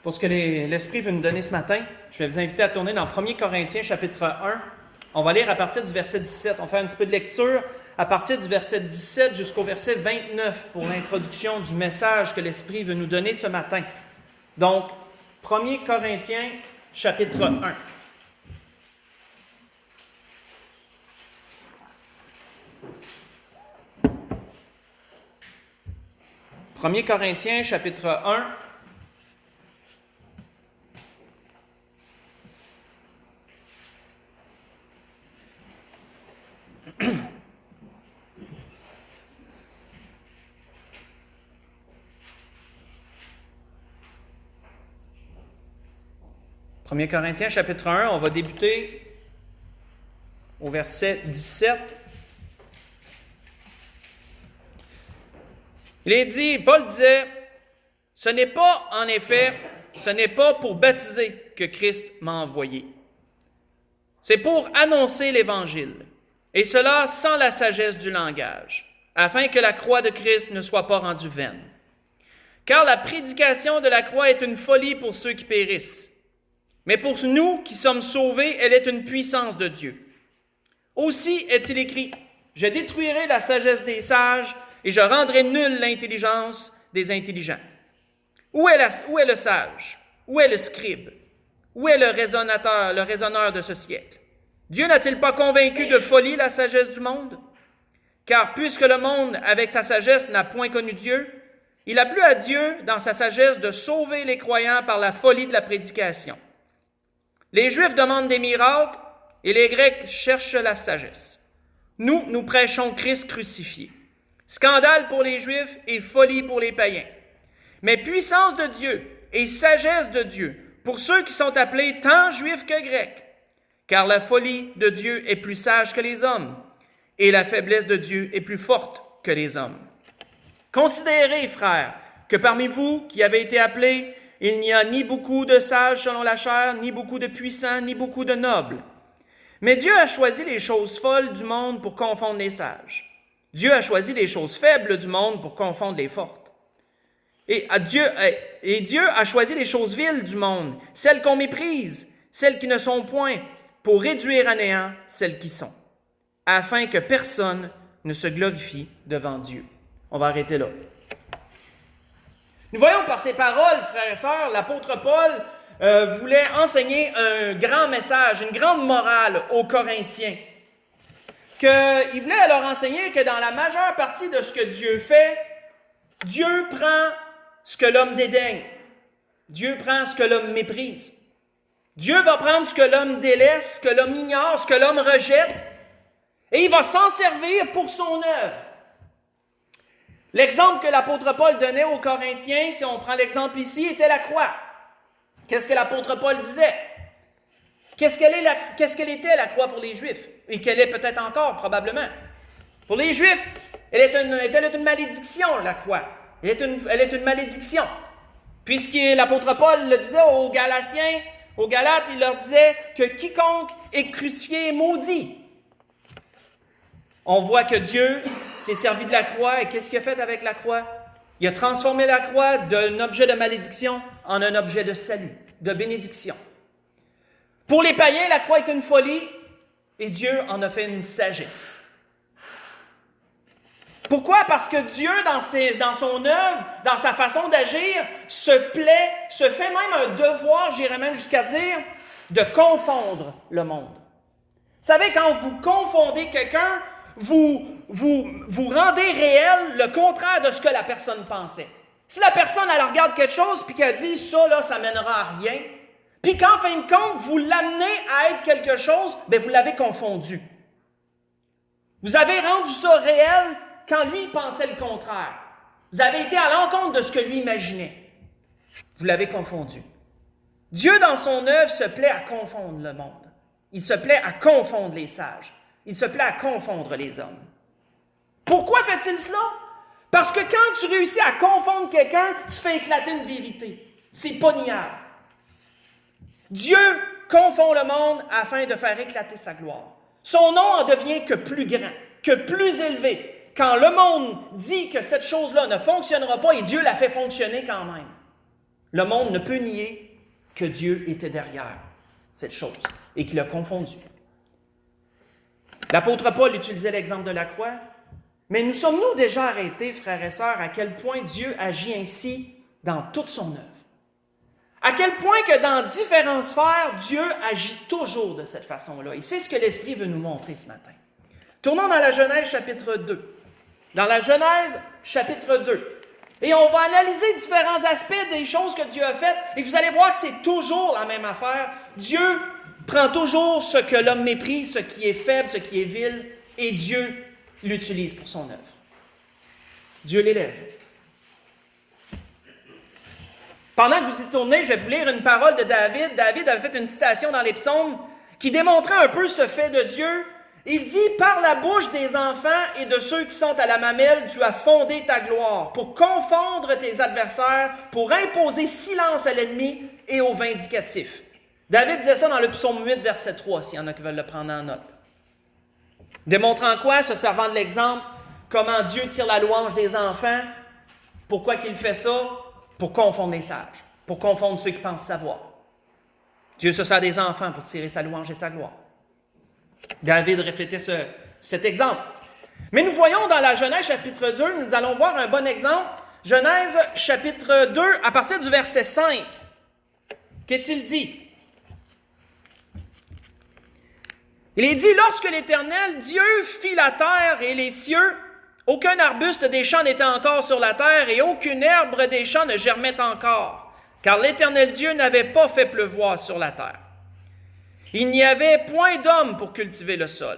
Pour ce que l'Esprit veut nous donner ce matin, je vais vous inviter à tourner dans 1 Corinthiens chapitre 1. On va lire à partir du verset 17. On va faire un petit peu de lecture à partir du verset 17 jusqu'au verset 29 pour l'introduction du message que l'Esprit veut nous donner ce matin. Donc, 1 Corinthiens chapitre 1. 1 Corinthiens chapitre 1. « 1 Corinthiens, chapitre 1, on va débuter au verset 17. Il est dit, Paul disait, « Ce n'est pas, en effet, ce n'est pas pour baptiser que Christ m'a envoyé. C'est pour annoncer l'Évangile, et cela sans la sagesse du langage, afin que la croix de Christ ne soit pas rendue vaine. Car la prédication de la croix est une folie pour ceux qui périssent. Mais pour nous qui sommes sauvés, elle est une puissance de Dieu. Aussi est-il écrit, « Je détruirai la sagesse des sages et je rendrai nulle l'intelligence des intelligents. » Où est le sage? Où est le scribe? Où est le raisonneur de ce siècle? Dieu n'a-t-il pas convaincu de folie la sagesse du monde? Car puisque le monde, avec sa sagesse, n'a point connu Dieu, il a plu à Dieu, dans sa sagesse, de sauver les croyants par la folie de la prédication. Les Juifs demandent des miracles et les Grecs cherchent la sagesse. Nous prêchons Christ crucifié. Scandale pour les Juifs et folie pour les païens. Mais puissance de Dieu et sagesse de Dieu pour ceux qui sont appelés tant Juifs que Grecs. Car la folie de Dieu est plus sage que les hommes et la faiblesse de Dieu est plus forte que les hommes. Considérez, frères, que parmi vous qui avez été appelés, il n'y a ni beaucoup de sages selon la chair, ni beaucoup de puissants, ni beaucoup de nobles. Mais Dieu a choisi les choses folles du monde pour confondre les sages. Dieu a choisi les choses faibles du monde pour confondre les fortes. Et Dieu a choisi les choses viles du monde, celles qu'on méprise, celles qui ne sont point, pour réduire à néant celles qui sont, afin que personne ne se glorifie devant Dieu. On va arrêter là. Nous voyons par ces paroles, frères et sœurs, l'apôtre Paul voulait enseigner un grand message, une grande morale aux Corinthiens. Il voulait leur enseigner que dans la majeure partie de ce que Dieu fait, Dieu prend ce que l'homme dédaigne. Dieu prend ce que l'homme méprise. Dieu va prendre ce que l'homme délaisse, ce que l'homme ignore, ce que l'homme rejette, et il va s'en servir pour son œuvre. L'exemple que l'apôtre Paul donnait aux Corinthiens, si on prend l'exemple ici, était la croix. Qu'est-ce que l'apôtre Paul disait? Qu'est-ce qu'elle était la croix pour les Juifs? Et qu'elle est peut-être encore, probablement. Pour les Juifs, elle est une malédiction, la croix. Elle est une malédiction. Puisque l'apôtre Paul le disait aux Galatiens, aux Galates, il leur disait que quiconque est crucifié est maudit. On voit que Dieu s'est servi de la croix et qu'est-ce qu'il a fait avec la croix? Il a transformé la croix d'un objet de malédiction en un objet de salut, de bénédiction. Pour les païens, la croix est une folie et Dieu en a fait une sagesse. Pourquoi? Parce que Dieu, dans son œuvre, dans sa façon d'agir, se fait même un devoir, j'irais même jusqu'à dire, de confondre le monde. Vous savez, quand vous confondez quelqu'un, vous rendez réel le contraire de ce que la personne pensait. Si la personne, elle regarde quelque chose puis qu'elle dit « ça, là, ça mènera à rien », puis qu'en fin de compte, vous l'amenez à être quelque chose, bien, vous l'avez confondu. Vous avez rendu ça réel quand lui pensait le contraire. Vous avez été à l'encontre de ce que lui imaginait. Vous l'avez confondu. Dieu, dans son œuvre, se plaît à confondre le monde. Il se plaît à confondre les sages. Il se plaît à confondre les hommes. Pourquoi fait-il cela? Parce que quand tu réussis à confondre quelqu'un, tu fais éclater une vérité. C'est pas niable. Dieu confond le monde afin de faire éclater sa gloire. Son nom en devient que plus grand, que plus élevé. Quand le monde dit que cette chose-là ne fonctionnera pas et Dieu la fait fonctionner quand même. le monde ne peut nier que Dieu était derrière cette chose et qu'il a confondu. L'apôtre Paul utilisait l'exemple de la croix, mais nous sommes-nous déjà arrêtés, frères et sœurs, à quel point Dieu agit ainsi dans toute son œuvre? À quel point que dans différentes sphères, Dieu agit toujours de cette façon-là. Et c'est ce que l'Esprit veut nous montrer ce matin. Tournons dans la Genèse chapitre 2. Dans la Genèse chapitre 2. Et on va analyser différents aspects des choses que Dieu a faites. Et vous allez voir que c'est toujours la même affaire. Dieu prend toujours ce que l'homme méprise, ce qui est faible, ce qui est vil, et Dieu l'utilise pour son œuvre. Dieu l'élève. Pendant que vous y tournez, je vais vous lire une parole de David. David avait fait une citation dans les psaumes qui démontrait un peu ce fait de Dieu. Il dit « Par la bouche des enfants et de ceux qui sont à la mamelle, tu as fondé ta gloire pour confondre tes adversaires, pour imposer silence à l'ennemi et aux vindicatifs. » David disait ça dans le psaume 8, verset 3, s'il y en a qui veulent le prendre en note. Démontrant quoi? Se servant de l'exemple, comment Dieu tire la louange des enfants. Pourquoi qu'il fait ça? Pour confondre les sages, pour confondre ceux qui pensent savoir. Dieu se sert des enfants pour tirer sa louange et sa gloire. David reflétait cet exemple. Mais nous voyons dans la Genèse chapitre 2, nous allons voir un bon exemple. Genèse chapitre 2, à partir du verset 5. Qu'est-il dit? Il est dit, lorsque l'Éternel, Dieu, fit la terre et les cieux, aucun arbuste des champs n'était encore sur la terre et aucune herbe des champs ne germait encore, car l'Éternel Dieu n'avait pas fait pleuvoir sur la terre. Il n'y avait point d'homme pour cultiver le sol.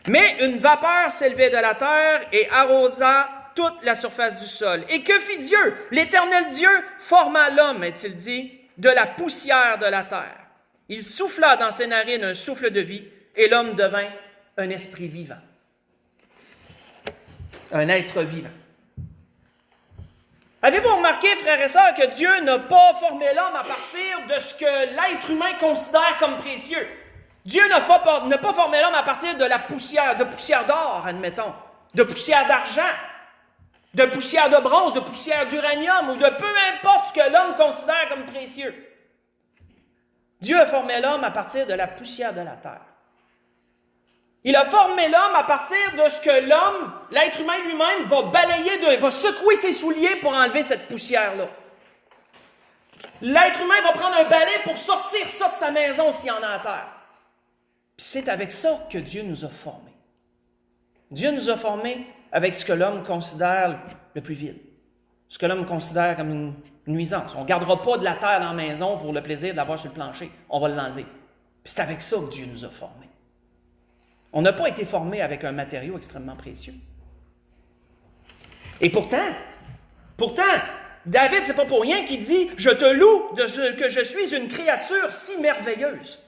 Mais une vapeur s'élevait de la terre et arrosa toute la surface du sol. Et que fit Dieu? L'Éternel Dieu forma l'homme, est-il dit, de la poussière de la terre. Il souffla dans ses narines un souffle de vie et l'homme devint un esprit vivant. Un être vivant. Avez-vous remarqué, frères et sœurs, que Dieu n'a pas formé l'homme à partir de ce que l'être humain considère comme précieux? Dieu n'a pas formé l'homme à partir de la poussière, de poussière d'or, admettons, de poussière d'argent, de poussière de bronze, de poussière d'uranium ou de peu importe ce que l'homme considère comme précieux. Dieu a formé l'homme à partir de la poussière de la terre. Il a formé l'homme à partir de ce que l'homme, l'être humain lui-même, va balayer, va secouer ses souliers pour enlever cette poussière-là. L'être humain va prendre un balai pour sortir ça de sa maison s'il y en a à terre. Puis c'est avec ça que Dieu nous a formés. Dieu nous a formés avec ce que l'homme considère le plus vil, ce que l'homme considère comme une nuisance. On ne gardera pas de la terre dans la maison pour le plaisir de l'avoir sur le plancher. On va l'enlever. Puis c'est avec ça que Dieu nous a formés. On n'a pas été formé avec un matériau extrêmement précieux. Et pourtant, David, c'est pas pour rien qu'il dit « Je te loue de ce que je suis une créature si merveilleuse.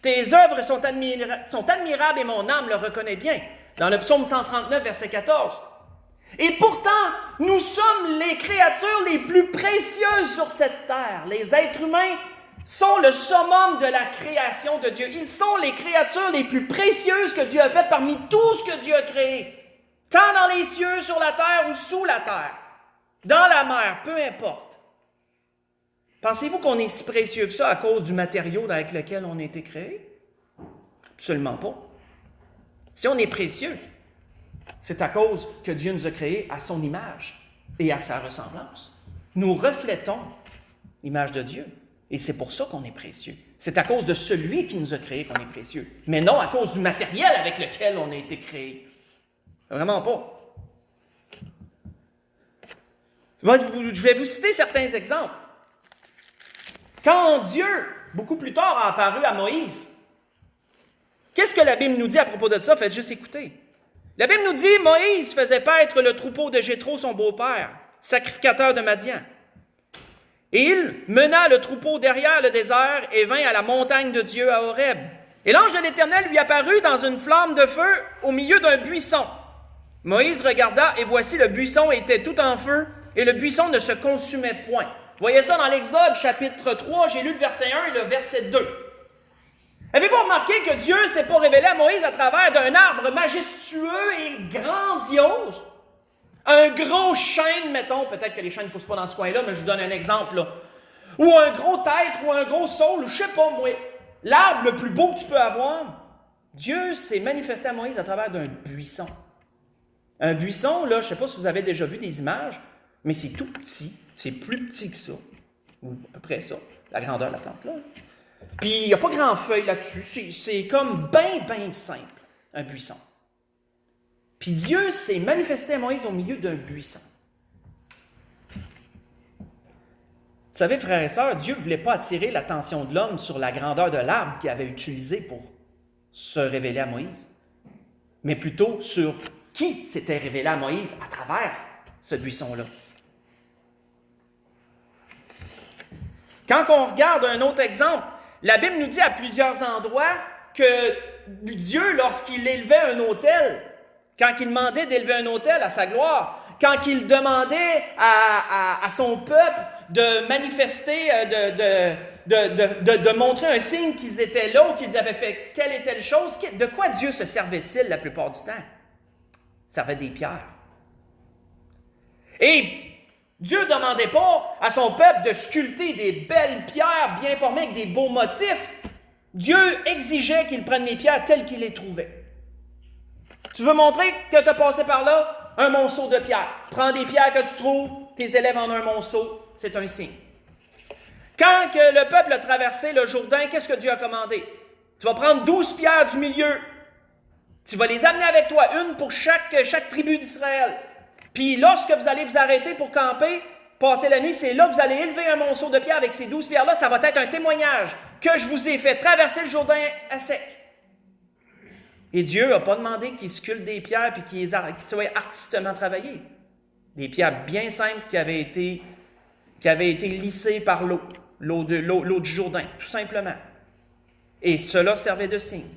Tes œuvres sont admirables et mon âme le reconnaît bien. » Dans le psaume 139, verset 14. Et pourtant, nous sommes les créatures les plus précieuses sur cette terre. Les êtres humains sont le summum de la création de Dieu. Ils sont les créatures les plus précieuses que Dieu a faites parmi tout ce que Dieu a créé. Tant dans les cieux, sur la terre ou sous la terre. Dans la mer, peu importe. Pensez-vous qu'on est si précieux que ça à cause du matériau avec lequel on a été créé? Absolument pas. Si on est précieux, c'est à cause que Dieu nous a créés à son image et à sa ressemblance. Nous reflétons l'image de Dieu. Et c'est pour ça qu'on est précieux. C'est à cause de celui qui nous a créés qu'on est précieux, mais non à cause du matériel avec lequel on a été créé. Vraiment pas. Je vais vous citer certains exemples. Quand Dieu, beaucoup plus tard, a apparu à Moïse, qu'est-ce que la Bible nous dit à propos de ça? Faites juste écouter. La Bible nous dit, Moïse faisait paître le troupeau de Jéthro, son beau-père, sacrificateur de Madian. Et il mena le troupeau derrière le désert et vint à la montagne de Dieu à Horeb. Et l'ange de l'Éternel lui apparut dans une flamme de feu au milieu d'un buisson. Moïse regarda et voici le buisson était tout en feu et le buisson ne se consumait point. Vous voyez ça dans l'Exode chapitre 3, j'ai lu le verset 1 et le verset 2. Avez-vous remarqué que Dieu ne s'est pas révélé à Moïse à travers d'un arbre majestueux et grandiose? Un gros chêne, mettons, peut-être que les chênes ne poussent pas dans ce coin-là, mais je vous donne un exemple, là. Ou un gros têtre, ou un gros saule, je sais pas moi. L'arbre le plus beau que tu peux avoir, Dieu s'est manifesté à Moïse à travers d'un buisson. Un buisson, là, je ne sais pas si vous avez déjà vu des images, mais c'est tout petit, c'est plus petit que ça, ou à peu près ça, la grandeur de la plante là. Puis il n'y a pas grand feuille là-dessus, c'est comme bien simple, un buisson. Puis Dieu s'est manifesté à Moïse au milieu d'un buisson. Vous savez, frères et sœurs, Dieu ne voulait pas attirer l'attention de l'homme sur la grandeur de l'arbre qu'il avait utilisé pour se révéler à Moïse, mais plutôt sur qui s'était révélé à Moïse à travers ce buisson-là. Quand on regarde un autre exemple, la Bible nous dit à plusieurs endroits que Dieu, lorsqu'il élevait un autel, quand il demandait d'élever un autel à sa gloire, quand il demandait à son peuple de manifester, de montrer un signe qu'ils étaient là ou qu'ils avaient fait telle et telle chose, de quoi Dieu se servait-il la plupart du temps? Il servait des pierres. Et Dieu ne demandait pas à son peuple de sculpter des belles pierres bien formées avec des beaux motifs. Dieu exigeait qu'ils prennent les pierres telles qu'il les trouvait. Tu veux montrer que tu as passé par là? Un monceau de pierres. Prends des pierres que tu trouves, tes élèves en un monceau, c'est un signe. Quand que le peuple a traversé le Jourdain, qu'est-ce que Dieu a commandé? Tu vas prendre 12 pierres du milieu. Tu vas les amener avec toi, une pour chaque tribu d'Israël. Puis lorsque vous allez vous arrêter pour camper, passer la nuit, c'est là que vous allez élever un monceau de pierres avec ces 12 pierres-là. Ça va être un témoignage que je vous ai fait traverser le Jourdain à sec. Et Dieu n'a pas demandé qu'ils sculptent des pierres et qu'ils soient artistement travaillées. Des pierres bien simples qui avaient été lissées par l'eau du Jourdain, tout simplement. Et cela servait de signe.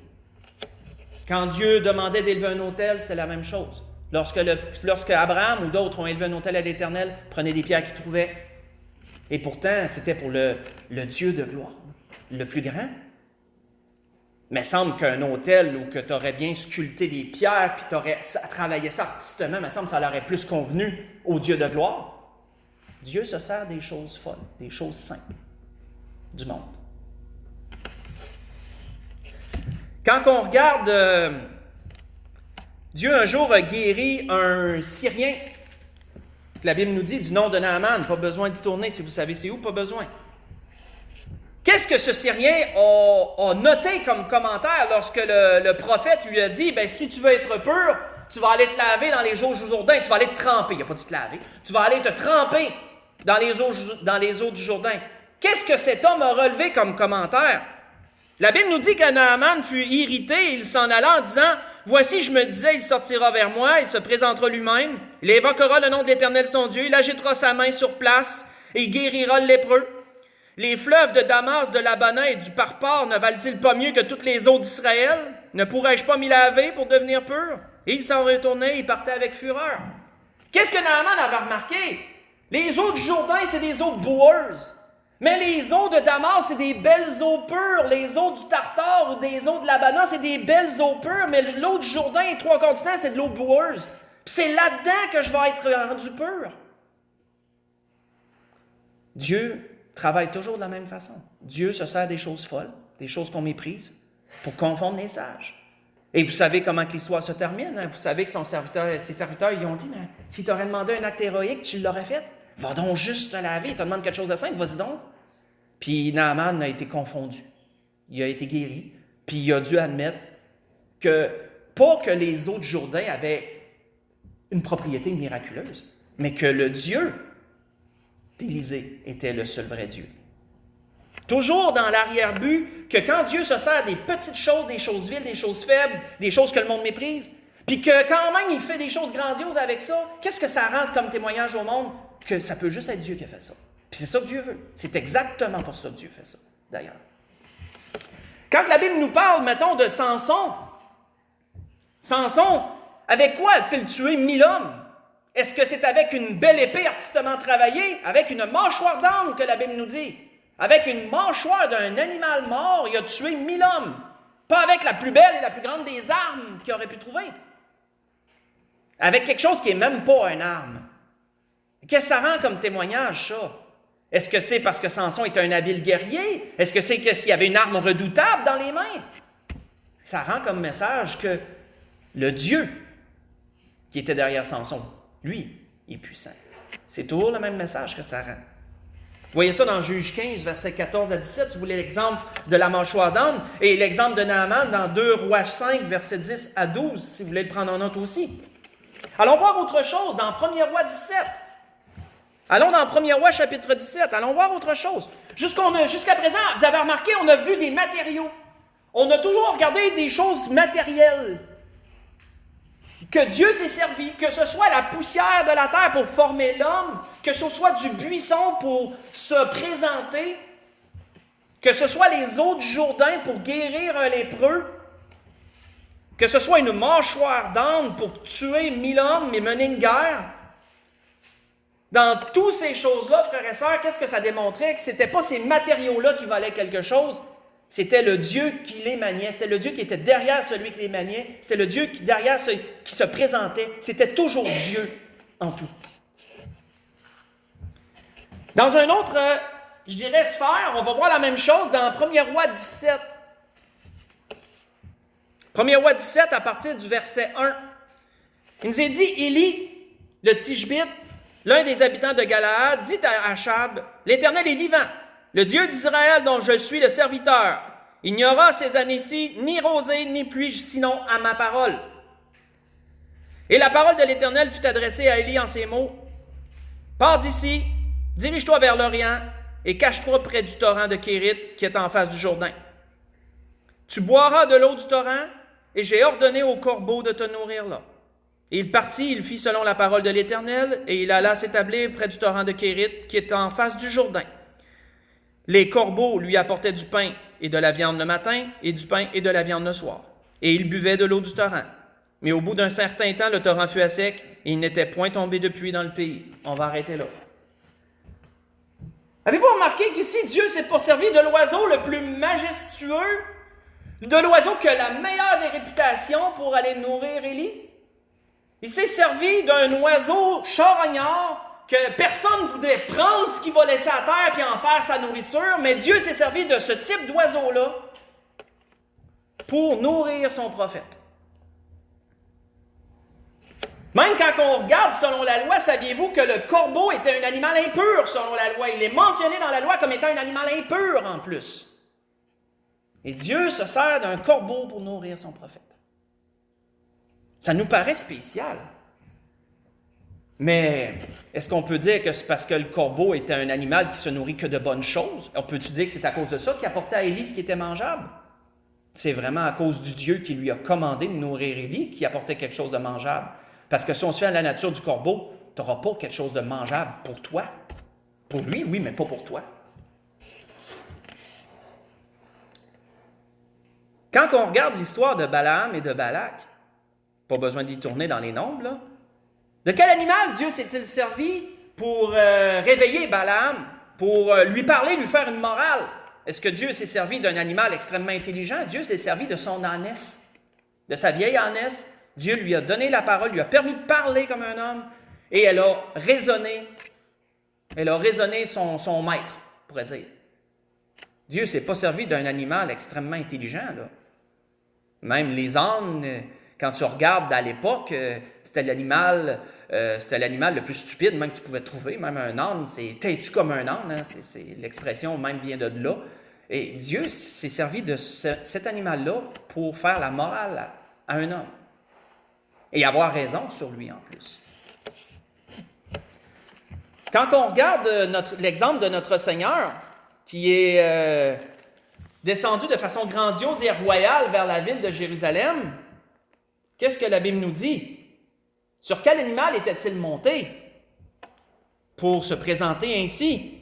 Quand Dieu demandait d'élever un autel, c'est la même chose. Lorsque Abraham ou d'autres ont élevé un autel à l'Éternel, prenaient des pierres qu'ils trouvaient. Et pourtant, c'était pour le Dieu de gloire, le plus grand. Mais il semble qu'un autel où tu aurais bien sculpté des pierres puis tu aurais travaillé ça artistement, il me semble que ça leur aurait plus convenu au Dieu de gloire. Dieu se sert des choses folles, des choses simples du monde. Quand on regarde, Dieu un jour a guéri un Syrien. La Bible nous dit du nom de Naaman, pas besoin d'y tourner si vous savez c'est où, pas besoin. Qu'est-ce que ce Syrien a noté comme commentaire lorsque le prophète lui a dit, si tu veux être pur, tu vas aller te laver dans les eaux du Jourdain, tu vas aller te tremper, il n'a pas dit te laver, tu vas aller te tremper dans les eaux du Jourdain. Qu'est-ce que cet homme a relevé comme commentaire? La Bible nous dit que Naaman fut irrité et il s'en alla en disant, « Voici, je me disais, il sortira vers moi, il se présentera lui-même, il évoquera le nom de l'Éternel son Dieu, il agitera sa main sur place et il guérira le lépreux. Les fleuves de Damas, de Labana et du Parpar ne valent-ils pas mieux que toutes les eaux d'Israël? Ne pourrais-je pas m'y laver pour devenir pur? » Et il s'en retournait, il partait avec fureur. Qu'est-ce que Naaman avait remarqué? Les eaux du Jourdain, c'est des eaux boueuses. Mais les eaux de Damas, c'est des belles eaux pures. Les eaux du Tartare ou des eaux de Labana, c'est des belles eaux pures. Mais l'eau du Jourdain et 3 quarts du temps, c'est de l'eau boueuse. Puis c'est là-dedans que je vais être rendu pur. Dieu travaille toujours de la même façon. Dieu se sert des choses folles, des choses qu'on méprise, pour confondre les sages. Et vous savez comment que l'histoire se termine. Hein? Vous savez que ses serviteurs, ils ont dit, mais si tu aurais demandé un acte héroïque, tu l'aurais fait. Va donc juste te laver. Il te demande quelque chose de simple, vas-y donc. Puis Naaman a été confondu. Il a été guéri. Puis il a dû admettre que, pas que les eaux du Jourdain avaient une propriété miraculeuse, mais que le Dieu d'Élisée était le seul vrai Dieu. Toujours dans l'arrière-but que quand Dieu se sert des petites choses, des choses viles, des choses faibles, des choses que le monde méprise, puis que quand même il fait des choses grandioses avec ça, qu'est-ce que ça rend comme témoignage au monde? Que ça peut juste être Dieu qui a fait ça. Puis c'est ça que Dieu veut. C'est exactement pour ça que Dieu fait ça, d'ailleurs. Quand la Bible nous parle, mettons, de Samson, avec quoi a-t-il tué 1000 hommes? Est-ce que c'est avec une belle épée artistement travaillée, avec une mâchoire d'âne que la Bible nous dit? Avec une mâchoire d'un animal mort, il a tué 1000 hommes. Pas avec la plus belle et la plus grande des armes qu'il aurait pu trouver. avec quelque chose qui n'est même pas une arme. Qu'est-ce que ça rend comme témoignage, ça? Est-ce que c'est parce que Samson est un habile guerrier? Est-ce que c'est qu'il y avait une arme redoutable dans les mains? Ça rend comme message que le Dieu qui était derrière Samson, lui, est puissant. C'est toujours le même message que ça rend. Vous voyez ça dans Juge 15, versets 14 à 17, si vous voulez l'exemple de la mâchoire d'âne, et l'exemple de Naaman dans 2 Rois 5, versets 10 à 12, si vous voulez le prendre en note aussi. Allons voir autre chose dans 1er Roi 17. Allons dans 1er Roi chapitre 17, allons voir autre chose. Jusqu'à présent, vous avez remarqué, on a vu des matériaux. On a toujours regardé des choses matérielles. Que Dieu s'est servi, que ce soit la poussière de la terre pour former l'homme, que ce soit du buisson pour se présenter, que ce soit les eaux du Jourdain pour guérir un lépreux, que ce soit une mâchoire d'âne pour tuer 1000 hommes et mener une guerre. Dans toutes ces choses-là, frères et sœurs, qu'est-ce que ça démontrait? Que ce n'était pas ces matériaux-là qui valaient quelque chose, c'était le Dieu qui les maniait, c'était le Dieu qui était derrière celui qui les maniait, c'était le Dieu qui derrière qui se présentait, c'était toujours Dieu en tout. Dans un autre, je dirais, sphère, on va voir la même chose dans 1er Roi 17. 1er Roi 17, à partir du verset 1. Il nous est dit, Élie, le Tishbite, l'un des habitants de Galaad, dit à Achab, « L'Éternel est vivant, le Dieu d'Israël dont je suis le serviteur. Il n'y aura ces années-ci ni rosée ni pluie, sinon à ma parole. » Et la parole de l'Éternel fut adressée à Élie en ces mots, « Pars d'ici, dirige-toi vers l'Orient et cache-toi près du torrent de Kérit qui est en face du Jourdain. Tu boiras de l'eau du torrent et j'ai ordonné aux corbeaux de te nourrir là. » Et il partit, il fit selon la parole de l'Éternel, et il alla s'établir près du torrent de Kérit, qui est en face du Jourdain. Les corbeaux lui apportaient du pain et de la viande le matin, et du pain et de la viande le soir. Et il buvait de l'eau du torrent. Mais au bout d'un certain temps, le torrent fut à sec, et il n'était point tombé de pluie dans le pays. On va arrêter là. Avez-vous remarqué qu'ici, Dieu s'est pas servi de l'oiseau le plus majestueux, de l'oiseau qui a la meilleure des réputations pour aller nourrir Élie? Il s'est servi d'un oiseau charognard que personne ne voudrait prendre ce qu'il va laisser à terre puis en faire sa nourriture, mais Dieu s'est servi de ce type d'oiseau-là pour nourrir son prophète. Même quand on regarde selon la loi, saviez-vous que le corbeau était un animal impur selon la loi? Il est mentionné dans la loi comme étant un animal impur en plus. Et Dieu se sert d'un corbeau pour nourrir son prophète. Ça nous paraît spécial. Mais est-ce qu'on peut dire que c'est parce que le corbeau était un animal qui se nourrit que de bonnes choses? On peut-tu dire que c'est à cause de ça qu'il apportait à Élie ce qui était mangeable? C'est vraiment à cause du Dieu qui lui a commandé de nourrir Élie qui apportait quelque chose de mangeable. Parce que si on se fait à la nature du corbeau, tu n'auras pas quelque chose de mangeable pour toi. Pour lui, oui, mais pas pour toi. Quand on regarde l'histoire de Balaam et de Balak, pas besoin d'y tourner dans les nombres, là. De quel animal Dieu s'est-il servi pour réveiller Balaam, pour lui parler, lui faire une morale? Est-ce que Dieu s'est servi d'un animal extrêmement intelligent? Dieu s'est servi de son ânesse, de sa vieille ânesse. Dieu lui a donné la parole, lui a permis de parler comme un homme, et elle a raisonné son maître, on pourrait dire. Dieu ne s'est pas servi d'un animal extrêmement intelligent, là. Même les ânes, quand tu regardes à l'époque, c'était l'animal le plus stupide même que tu pouvais trouver. Même un âne, c'est « t'es-tu comme un âne hein? » L'expression même vient de là. Et Dieu s'est servi de cet animal-là pour faire la morale à un homme. Et avoir raison sur lui en plus. Quand on regarde l'exemple de notre Seigneur, qui est descendu de façon grandiose et royale vers la ville de Jérusalem, qu'est-ce que la Bible nous dit? Sur quel animal était-il monté pour se présenter ainsi?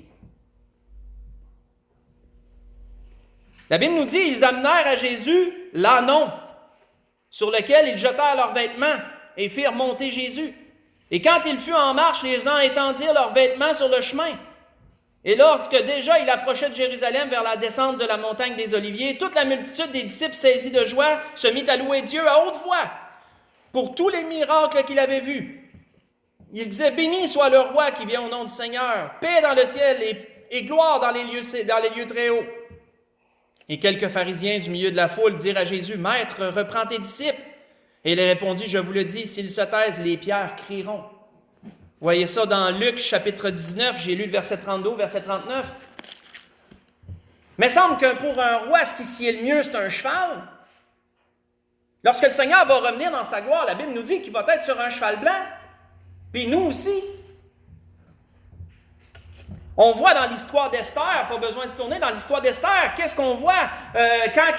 La Bible nous dit, ils amenèrent à Jésus l'ânon, sur lequel ils jetèrent leurs vêtements et firent monter Jésus. Et quand il fut en marche, les gens étendirent leurs vêtements sur le chemin. Et lorsque déjà il approchait de Jérusalem vers la descente de la montagne des Oliviers, toute la multitude des disciples saisis de joie se mit à louer Dieu à haute voix. pour tous les miracles qu'il avait vus. Il disait, béni soit le roi qui vient au nom du Seigneur, paix dans le ciel et gloire dans les lieux très hauts. Et quelques pharisiens du milieu de la foule dirent à Jésus, Maître, reprends tes disciples. Et il répondit, je vous le dis, s'ils se taisent, les pierres crieront. Vous voyez ça dans Luc chapitre 19, j'ai lu le verset 32, verset 39. Mais il semble que pour un roi, ce qui s'y est le mieux, c'est un cheval. Lorsque le Seigneur va revenir dans sa gloire, la Bible nous dit qu'il va être sur un cheval blanc. Puis nous aussi. On voit dans l'histoire d'Esther, pas besoin de tourner, dans l'histoire d'Esther, qu'est-ce qu'on voit quand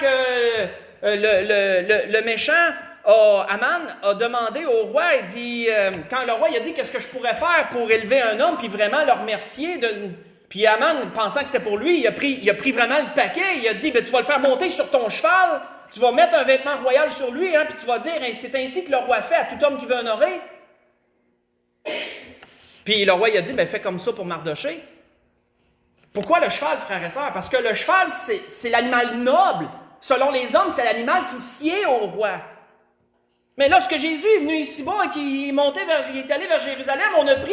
le méchant Aman a demandé au roi, il dit, quand le roi il a dit qu'est-ce que je pourrais faire pour élever un homme, puis vraiment le remercier. Puis Aman, pensant que c'était pour lui, il a pris vraiment le paquet, il a dit, tu vas le faire monter sur ton cheval, tu vas mettre un vêtement royal sur lui, puis tu vas dire, c'est ainsi que le roi fait à tout homme qui veut honorer. Puis le roi il a dit, fais comme ça pour Mardoché. Pourquoi le cheval, frères et sœurs? Parce que le cheval, c'est l'animal noble. Selon les hommes, c'est l'animal qui sied au roi. Mais lorsque Jésus est venu ici-bas et qu'il est allé vers Jérusalem, on a pris,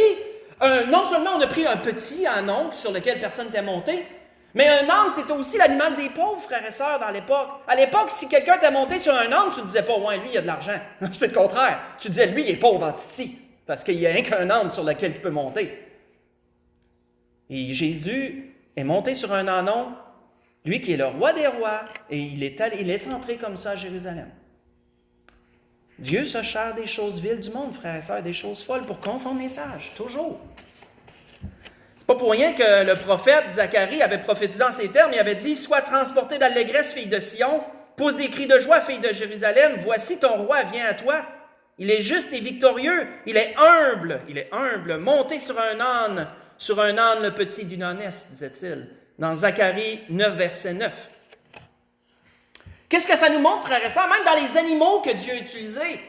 non seulement on a pris un petit ânon sur lequel personne n'était monté, mais un âne, c'était aussi l'animal des pauvres, frères et sœurs, dans l'époque. À l'époque, si quelqu'un était monté sur un âne, tu ne disais pas, ouais, lui, il a de l'argent. C'est le contraire. Tu disais, lui, il est pauvre en titi, parce qu'il n'y a rien qu'un âne sur lequel il peut monter. Et Jésus est monté sur un ânon, lui qui est le roi des rois, et il est entré comme ça à Jérusalem. Dieu se chère des choses viles du monde, frères et sœurs, des choses folles pour confondre les sages, toujours. C'est pas pour rien que le prophète Zacharie avait prophétisé en ces termes, il avait dit « Sois transporté d'allégresse, fille de Sion, pousse des cris de joie, fille de Jérusalem, voici ton roi vient à toi. Il est juste et victorieux, il est humble, monté sur un âne le petit d'une ânesse, disait-il, dans Zacharie 9, verset 9. Qu'est-ce que ça nous montre, frères et sœurs? Même dans les animaux que Dieu a utilisés,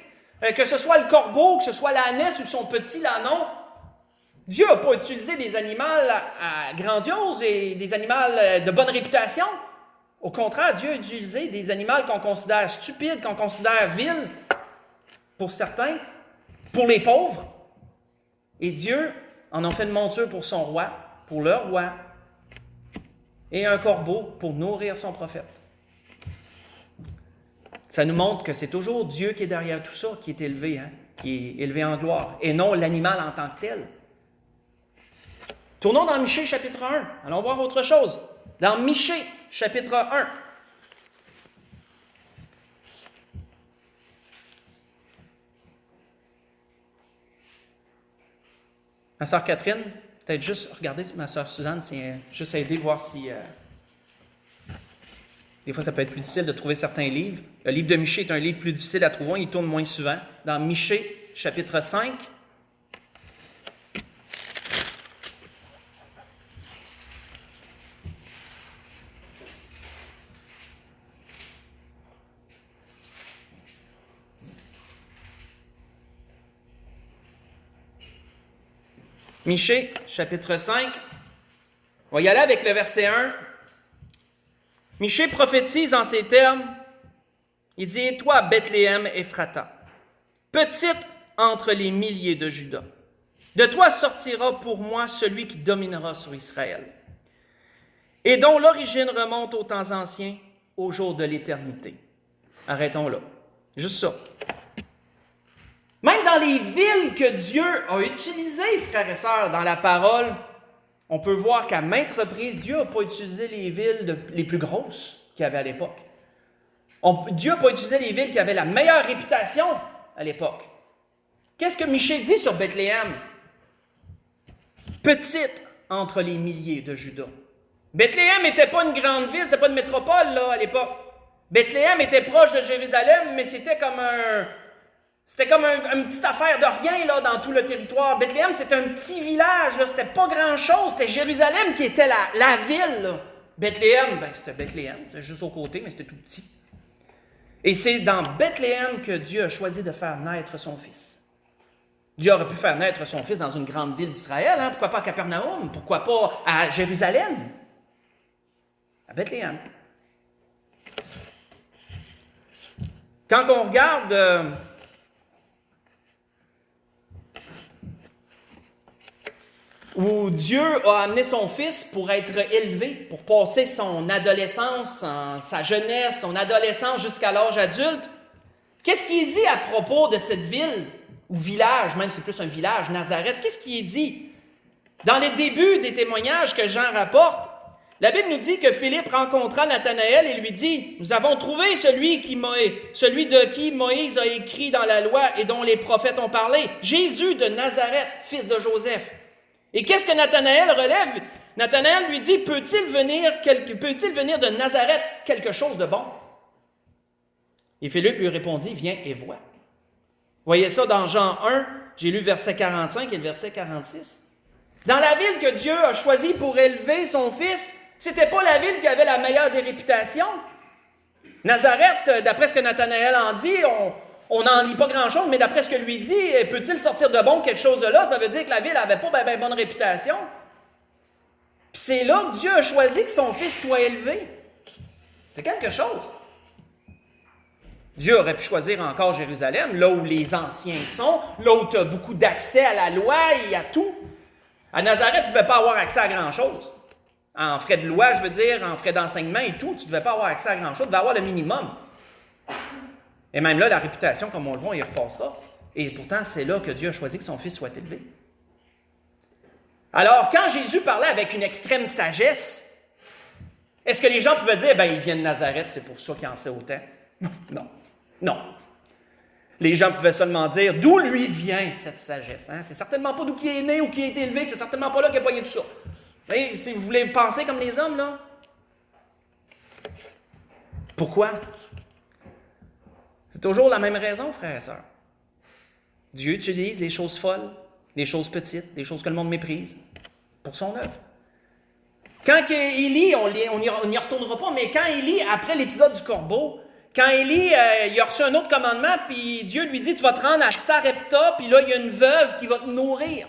que ce soit le corbeau, que ce soit l'ânesse ou son petit l'ânon, Dieu n'a pas utilisé des animaux grandioses et des animaux de bonne réputation. Au contraire, Dieu a utilisé des animaux qu'on considère stupides, qu'on considère vils, pour certains, pour les pauvres. Et Dieu en a fait une monture pour son roi, pour leur roi, et un corbeau pour nourrir son prophète. Ça nous montre que c'est toujours Dieu qui est derrière tout ça, qui est élevé, qui est élevé en gloire, et non l'animal en tant que tel. Tournons dans Michée, chapitre 1. Allons voir autre chose. Dans Michée, chapitre 1. Ma sœur Catherine, peut-être juste regarder ma sœur Suzanne, c'est juste aider, voir si... Des fois, ça peut être plus difficile de trouver certains livres. Le livre de Michée est un livre plus difficile à trouver, il tourne moins souvent. Dans Michée, chapitre 5. Michée, chapitre 5. On va y aller avec le verset 1. Michée prophétise en ces termes. Il dit, « Et toi, Bethléem Ephrata, petite entre les milliers de Juda, de toi sortira pour moi celui qui dominera sur Israël, et dont l'origine remonte aux temps anciens, au jour de l'éternité. » Arrêtons là. Juste ça. Même dans les villes que Dieu a utilisées, frères et sœurs, dans la parole, on peut voir qu'à maintes reprises, Dieu n'a pas utilisé les villes les plus grosses qu'il y avait à l'époque. Dieu n'a pas utilisé les villes qui avaient la meilleure réputation à l'époque. Qu'est-ce que Michée dit sur Bethléem? Petite entre les milliers de Juda. Bethléem n'était pas une grande ville, c'était pas une métropole là, à l'époque. Bethléem était proche de Jérusalem, mais c'était comme une petite affaire de rien là, dans tout le territoire. Bethléem, c'était un petit village, là, c'était pas grand-chose. C'était Jérusalem qui était la ville. Là. Bethléem, c'était Bethléem, c'était juste au côté, mais c'était tout petit. Et c'est dans Bethléem que Dieu a choisi de faire naître son fils. Dieu aurait pu faire naître son fils dans une grande ville d'Israël, pourquoi pas à Capernaum, pourquoi pas à Jérusalem, à Bethléem. Quand on regarde où Dieu a amené son Fils pour être élevé, pour passer son adolescence, sa jeunesse, son adolescence jusqu'à l'âge adulte. Qu'est-ce qui est dit à propos de cette ville, ou village, même c'est plus un village, Nazareth? Qu'est-ce qui est dit? Dans les débuts des témoignages que Jean rapporte, la Bible nous dit que Philippe rencontra Nathanaël et lui dit « Nous avons trouvé celui de qui Moïse a écrit dans la loi et dont les prophètes ont parlé, Jésus de Nazareth, fils de Joseph. » Et qu'est-ce que Nathanaël relève? Nathanaël lui dit « Peut-il venir de Nazareth quelque chose de bon? » Et Philippe lui répondit « Viens et vois. » Voyez ça dans Jean 1, j'ai lu verset 45 et le verset 46. Dans la ville que Dieu a choisie pour élever son Fils, c'était pas la ville qui avait la meilleure des réputations. Nazareth, d'après ce que Nathanaël en dit, on n'en lit pas grand-chose, mais d'après ce que lui dit, peut-il sortir de bon quelque chose de là? Ça veut dire que la ville n'avait pas bien bonne réputation. Puis c'est là que Dieu a choisi que son Fils soit élevé. C'est quelque chose. Dieu aurait pu choisir encore Jérusalem, là où les anciens sont, là où tu as beaucoup d'accès à la loi et à tout. À Nazareth, tu ne devais pas avoir accès à grand-chose. En frais de loi, je veux dire, en frais d'enseignement et tout, tu ne devais pas avoir accès à grand-chose, tu devais avoir le minimum. Et même là, la réputation, comme on le voit, il repassera. Et pourtant, c'est là que Dieu a choisi que son Fils soit élevé. Alors, quand Jésus parlait avec une extrême sagesse, est-ce que les gens pouvaient dire, il vient de Nazareth, c'est pour ça qu'il en sait autant? Non. Non. Les gens pouvaient seulement dire, d'où lui vient cette sagesse? Hein? C'est certainement pas d'où qui est né ou qui a été élevé, c'est certainement pas là qu'il a pogné tout ça. Et si vous voulez penser comme les hommes, là. Pourquoi? C'est toujours la même raison, frères et sœurs. Dieu utilise les choses folles, les choses petites, les choses que le monde méprise, pour son œuvre. Quand Élie, on n'y retournera pas, mais quand Élie, après l'épisode du corbeau, quand Élie il a reçu un autre commandement, puis Dieu lui dit, tu vas te rendre à Sarepta, puis là, il y a une veuve qui va te nourrir.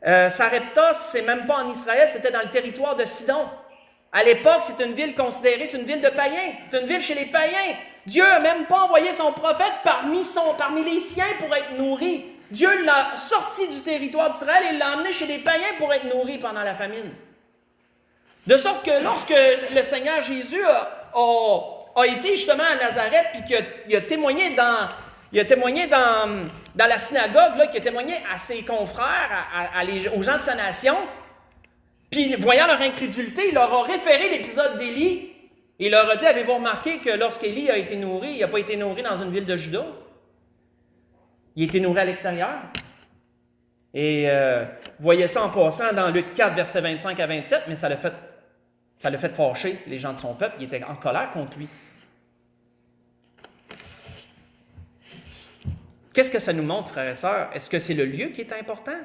Sarepta, c'est même pas en Israël, c'était dans le territoire de Sidon. À l'époque, c'est une ville considérée, c'est une ville de païens. C'est une ville chez les païens. Dieu n'a même pas envoyé son prophète parmi les siens pour être nourri. Dieu l'a sorti du territoire d'Israël et l'a emmené chez les païens pour être nourri pendant la famine. De sorte que lorsque le Seigneur Jésus a été justement à Nazareth, puis qu'il a témoigné dans la synagogue, là, qu'il a témoigné à ses confrères, aux gens de sa nation, puis voyant leur incrédulité, il leur a référé l'épisode d'Élie. Il leur a dit, avez-vous remarqué que lorsqu'Élie a été nourri, il n'a pas été nourri dans une ville de Juda? Il a été nourri à l'extérieur. Et voyez ça en passant dans Luc 4, versets 25 à 27, mais ça l'a fait fâcher les gens de son peuple. Ils étaient en colère contre lui. Qu'est-ce que ça nous montre, frères et sœurs? Est-ce que c'est le lieu qui est important?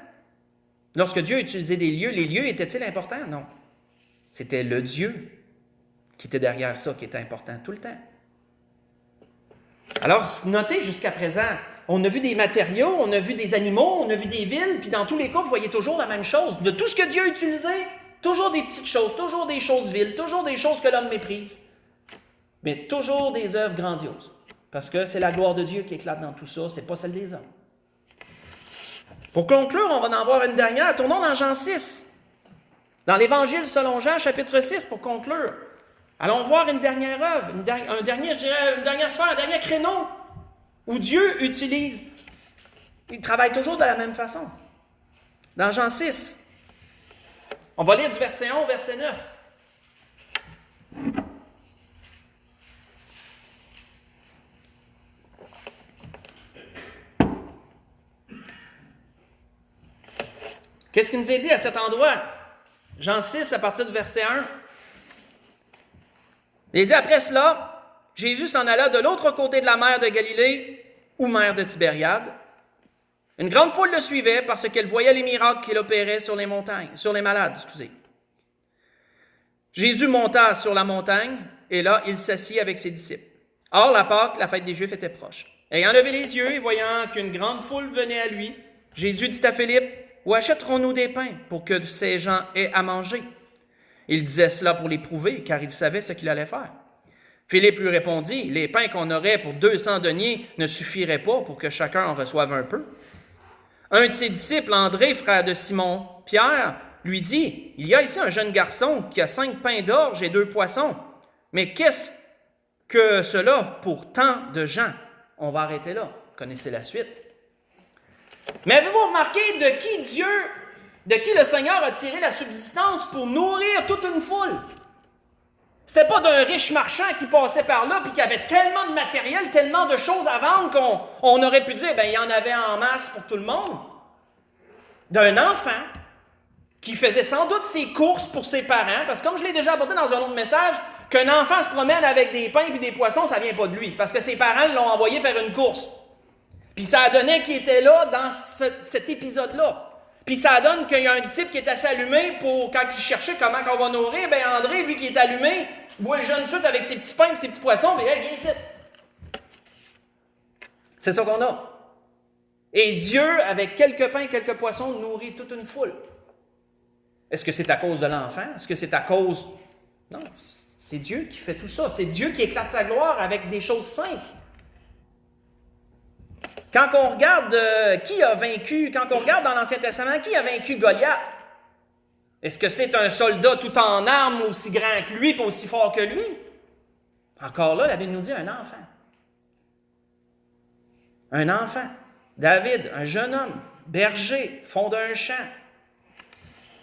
Lorsque Dieu a utilisé des lieux, les lieux étaient-ils importants? Non. C'était le Dieu qui était derrière ça qui était important tout le temps. Alors, notez jusqu'à présent, on a vu des matériaux, on a vu des animaux, on a vu des villes, puis dans tous les cas, vous voyez toujours la même chose. De tout ce que Dieu a utilisé, toujours des petites choses, toujours des choses viles, toujours des choses que l'homme méprise, mais toujours des œuvres grandioses. Parce que c'est la gloire de Dieu qui éclate dans tout ça, c'est pas celle des hommes. Pour conclure, on va en voir une dernière. Tournons dans Jean 6. Dans l'Évangile selon Jean, chapitre 6, pour conclure. Allons voir une dernière œuvre, une dernière sphère, un dernier créneau où Dieu utilise. Il travaille toujours de la même façon. Dans Jean 6, on va lire du verset 1 au verset 9. Qu'est-ce qu'il nous est dit à cet endroit? Jean 6, à partir du verset 1. Il est dit, après cela, Jésus s'en alla de l'autre côté de la mer de Galilée, ou mer de Tibériade. Une grande foule le suivait parce qu'elle voyait les miracles qu'il opérait sur les malades. Jésus monta sur la montagne, et là, il s'assit avec ses disciples. Or, la Pâque, la fête des Juifs, était proche. Ayant levé les yeux et voyant qu'une grande foule venait à lui, Jésus dit à Philippe, « Où achèterons-nous des pains pour que ces gens aient à manger? » Il disait cela pour l'éprouver, car il savait ce qu'il allait faire. Philippe lui répondit, « Les pains qu'on aurait pour 200 deniers ne suffiraient pas pour que chacun en reçoive un peu. » Un de ses disciples, André, frère de Simon-Pierre, lui dit, « Il y a ici un jeune garçon qui a 5 pains d'orge et 2 poissons. Mais qu'est-ce que cela pour tant de gens? » On va arrêter là. Vous connaissez la suite. Mais avez-vous remarqué de qui le Seigneur a tiré la subsistance pour nourrir toute une foule? C'était pas d'un riche marchand qui passait par là puis qui avait tellement de matériel, tellement de choses à vendre qu'on aurait pu dire, il y en avait en masse pour tout le monde. D'un enfant qui faisait sans doute ses courses pour ses parents, parce que comme je l'ai déjà abordé dans un autre message, qu'un enfant se promène avec des pains et des poissons, ça vient pas de lui. C'est parce que ses parents l'ont envoyé faire une course. Puis ça a donné qu'il était là dans cet épisode-là. Puis ça donne qu'il y a un disciple qui est assez allumé pour, quand il cherchait comment on va nourrir, André, lui qui est allumé, voit le jeune suite avec ses petits pains et ses petits poissons, viens ici. C'est ça qu'on a. Et Dieu, avec quelques pains et quelques poissons, nourrit toute une foule. Est-ce que c'est à cause de l'enfant? Est-ce que c'est à cause... Non, c'est Dieu qui fait tout ça. C'est Dieu qui éclate sa gloire avec des choses simples. Quand on regarde qui a vaincu, quand on regarde dans l'Ancien Testament, qui a vaincu Goliath? Est-ce que c'est un soldat tout en armes, aussi grand que lui, pas aussi fort que lui? Encore là, la Bible nous dit un enfant. Un enfant. David, un jeune homme, berger, fond d'un champ,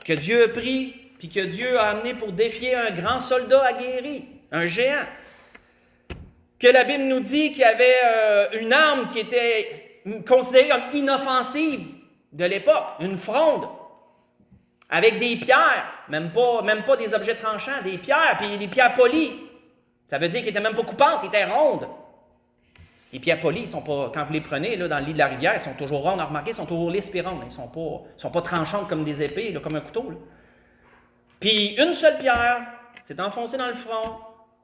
que Dieu a pris, puis que Dieu a amené pour défier un grand soldat aguerri, un géant. Que la Bible nous dit qu'il y avait une arme qui était considérée comme inoffensive de l'époque, une fronde, avec des pierres, même pas des objets tranchants, des pierres, puis des pierres polies. Ça veut dire qu'elles n'étaient même pas coupantes, elles étaient rondes. Les pierres polies, sont pas, quand vous les prenez là, dans le lit de la rivière, elles sont toujours rondes, remarquez, elles sont toujours lisses et rondes. Elles ne sont pas tranchantes comme des épées, là, comme un couteau. Là. Puis une seule pierre s'est enfoncée dans le front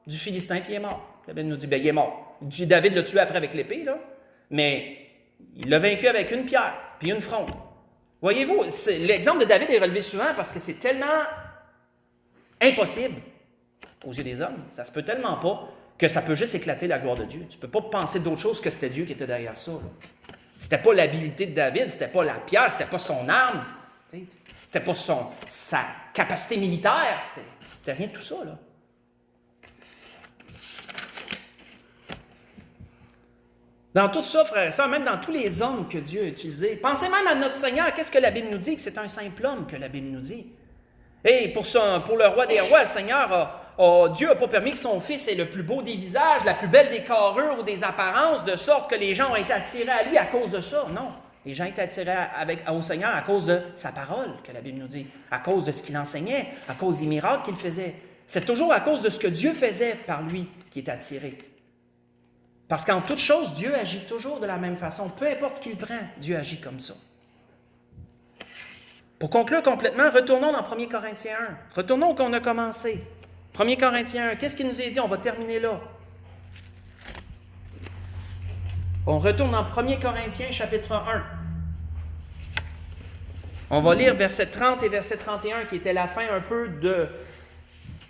du Philistin, puis il est mort. La Bible nous dit, il est mort. David l'a tué après avec l'épée, là, mais il l'a vaincu avec une pierre, puis une fronde. Voyez-vous, l'exemple de David est relevé souvent parce que c'est tellement impossible aux yeux des hommes. Ça se peut tellement pas que ça peut juste éclater la gloire de Dieu. Tu ne peux pas penser d'autre chose que c'était Dieu qui était derrière ça. C'était pas l'habilité de David, c'était pas la pierre, c'était pas son arme, c'était pas sa capacité militaire, c'était rien de tout ça, là. Dans tout ça, frères et sœurs, même dans tous les hommes que Dieu a utilisés, pensez même à notre Seigneur. Qu'est-ce que la Bible nous dit? Que c'est un simple homme que la Bible nous dit. Et pour le roi des rois, le Seigneur Dieu n'a pas permis que son fils ait le plus beau des visages, la plus belle des carrures ou des apparences, de sorte que les gens ont été attirés à lui à cause de ça. Non, les gens étaient attirés au Seigneur à cause de sa parole, que la Bible nous dit, à cause de ce qu'il enseignait, à cause des miracles qu'il faisait. C'est toujours à cause de ce que Dieu faisait par lui qui est attiré. Parce qu'en toute chose, Dieu agit toujours de la même façon. Peu importe ce qu'il prend, Dieu agit comme ça. Pour conclure complètement, retournons dans 1 Corinthiens 1. Retournons où on a commencé. 1 Corinthiens 1, qu'est-ce qu'il nous est dit? On va terminer là. On retourne dans 1 Corinthiens chapitre 1. On va lire verset 30 et verset 31, qui était la fin un peu de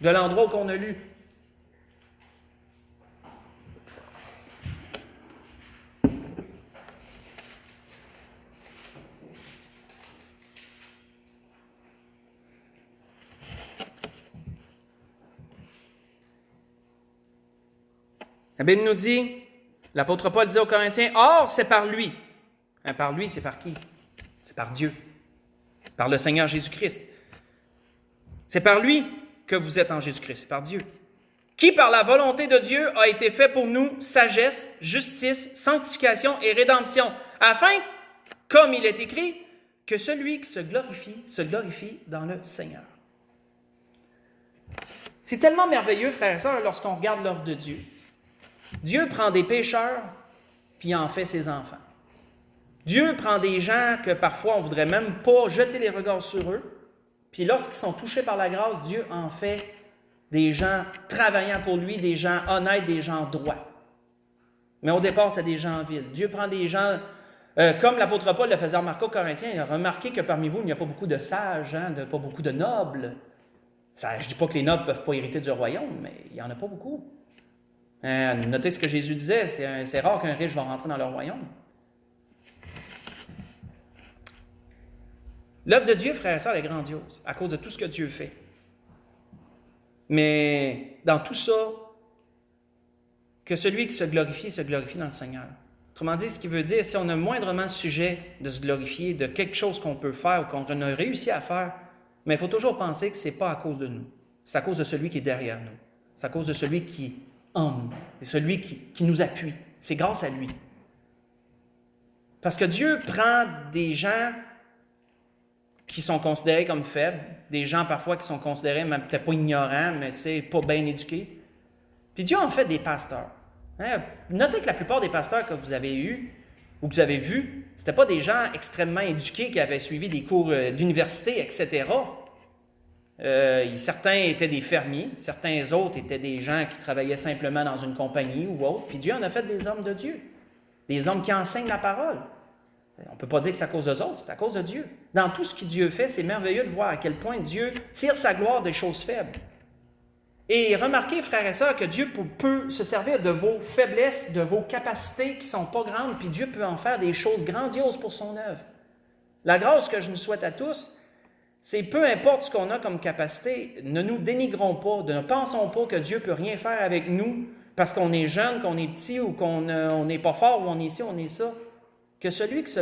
l'endroit qu'on a lu. La Bible nous dit, l'apôtre Paul dit aux Corinthiens, « Or, c'est par lui. » Par lui, c'est par qui? C'est par Dieu. Par le Seigneur Jésus-Christ. C'est par lui que vous êtes en Jésus-Christ, c'est par Dieu. Qui, par la volonté de Dieu, a été fait pour nous sagesse, justice, sanctification et rédemption, afin, comme il est écrit, que celui qui se glorifie dans le Seigneur. C'est tellement merveilleux, frères et sœurs, lorsqu'on regarde l'œuvre de Dieu. Dieu prend des pécheurs, puis en fait ses enfants. Dieu prend des gens que parfois on ne voudrait même pas jeter les regards sur eux, puis lorsqu'ils sont touchés par la grâce, Dieu en fait des gens travaillant pour lui, des gens honnêtes, des gens droits. Mais au départ, c'est des gens vides. Dieu prend des gens, comme l'apôtre Paul le faisait remarquer aux Corinthiens, il a remarqué que parmi vous, il n'y a pas beaucoup de sages, pas beaucoup de nobles. Ça, je ne dis pas que les nobles ne peuvent pas hériter du royaume, mais il n'y en a pas beaucoup. Notez ce que Jésus disait, c'est rare qu'un riche va rentrer dans le royaume. L'œuvre de Dieu, frères et sœurs, est grandiose à cause de tout ce que Dieu fait. Mais dans tout ça, que celui qui se glorifie dans le Seigneur. Autrement dit, ce qui veut dire, si on a moindrement sujet de se glorifier de quelque chose qu'on peut faire ou qu'on a réussi à faire, mais il faut toujours penser que ce n'est pas à cause de nous. C'est à cause de celui qui est derrière nous. C'est à cause de celui qui est en nous. C'est celui qui nous appuie. C'est grâce à lui. Parce que Dieu prend des gens qui sont considérés comme faibles, des gens parfois qui sont considérés même peut-être pas ignorants, mais pas bien éduqués. Puis Dieu en fait des pasteurs. Hein? Notez que la plupart des pasteurs que vous avez eus ou que vous avez vus, ce n'étaient pas des gens extrêmement éduqués qui avaient suivi des cours d'université, etc. Certains étaient des fermiers, certains autres étaient des gens qui travaillaient simplement dans une compagnie ou autre. Puis Dieu en a fait des hommes de Dieu, des hommes qui enseignent la parole. On ne peut pas dire que c'est à cause d'eux autres, c'est à cause de Dieu. Dans tout ce que Dieu fait, c'est merveilleux de voir à quel point Dieu tire sa gloire des choses faibles. Et remarquez, frères et sœurs, que Dieu peut se servir de vos faiblesses, de vos capacités qui ne sont pas grandes, puis Dieu peut en faire des choses grandioses pour son œuvre. La grâce que je nous souhaite à tous, c'est peu importe ce qu'on a comme capacité, ne nous dénigrons pas, ne pensons pas que Dieu ne peut rien faire avec nous parce qu'on est jeune, qu'on est petit ou qu'on n'est pas fort ou on est ci, on est ça. Que celui qui se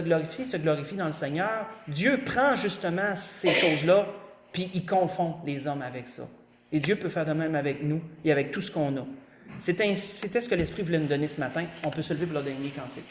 glorifie dans le Seigneur. Dieu prend justement ces choses-là, puis il confond les hommes avec ça. Et Dieu peut faire de même avec nous et avec tout ce qu'on a. C'était ce que l'Esprit voulait nous donner ce matin. On peut se lever pour le dernier cantique.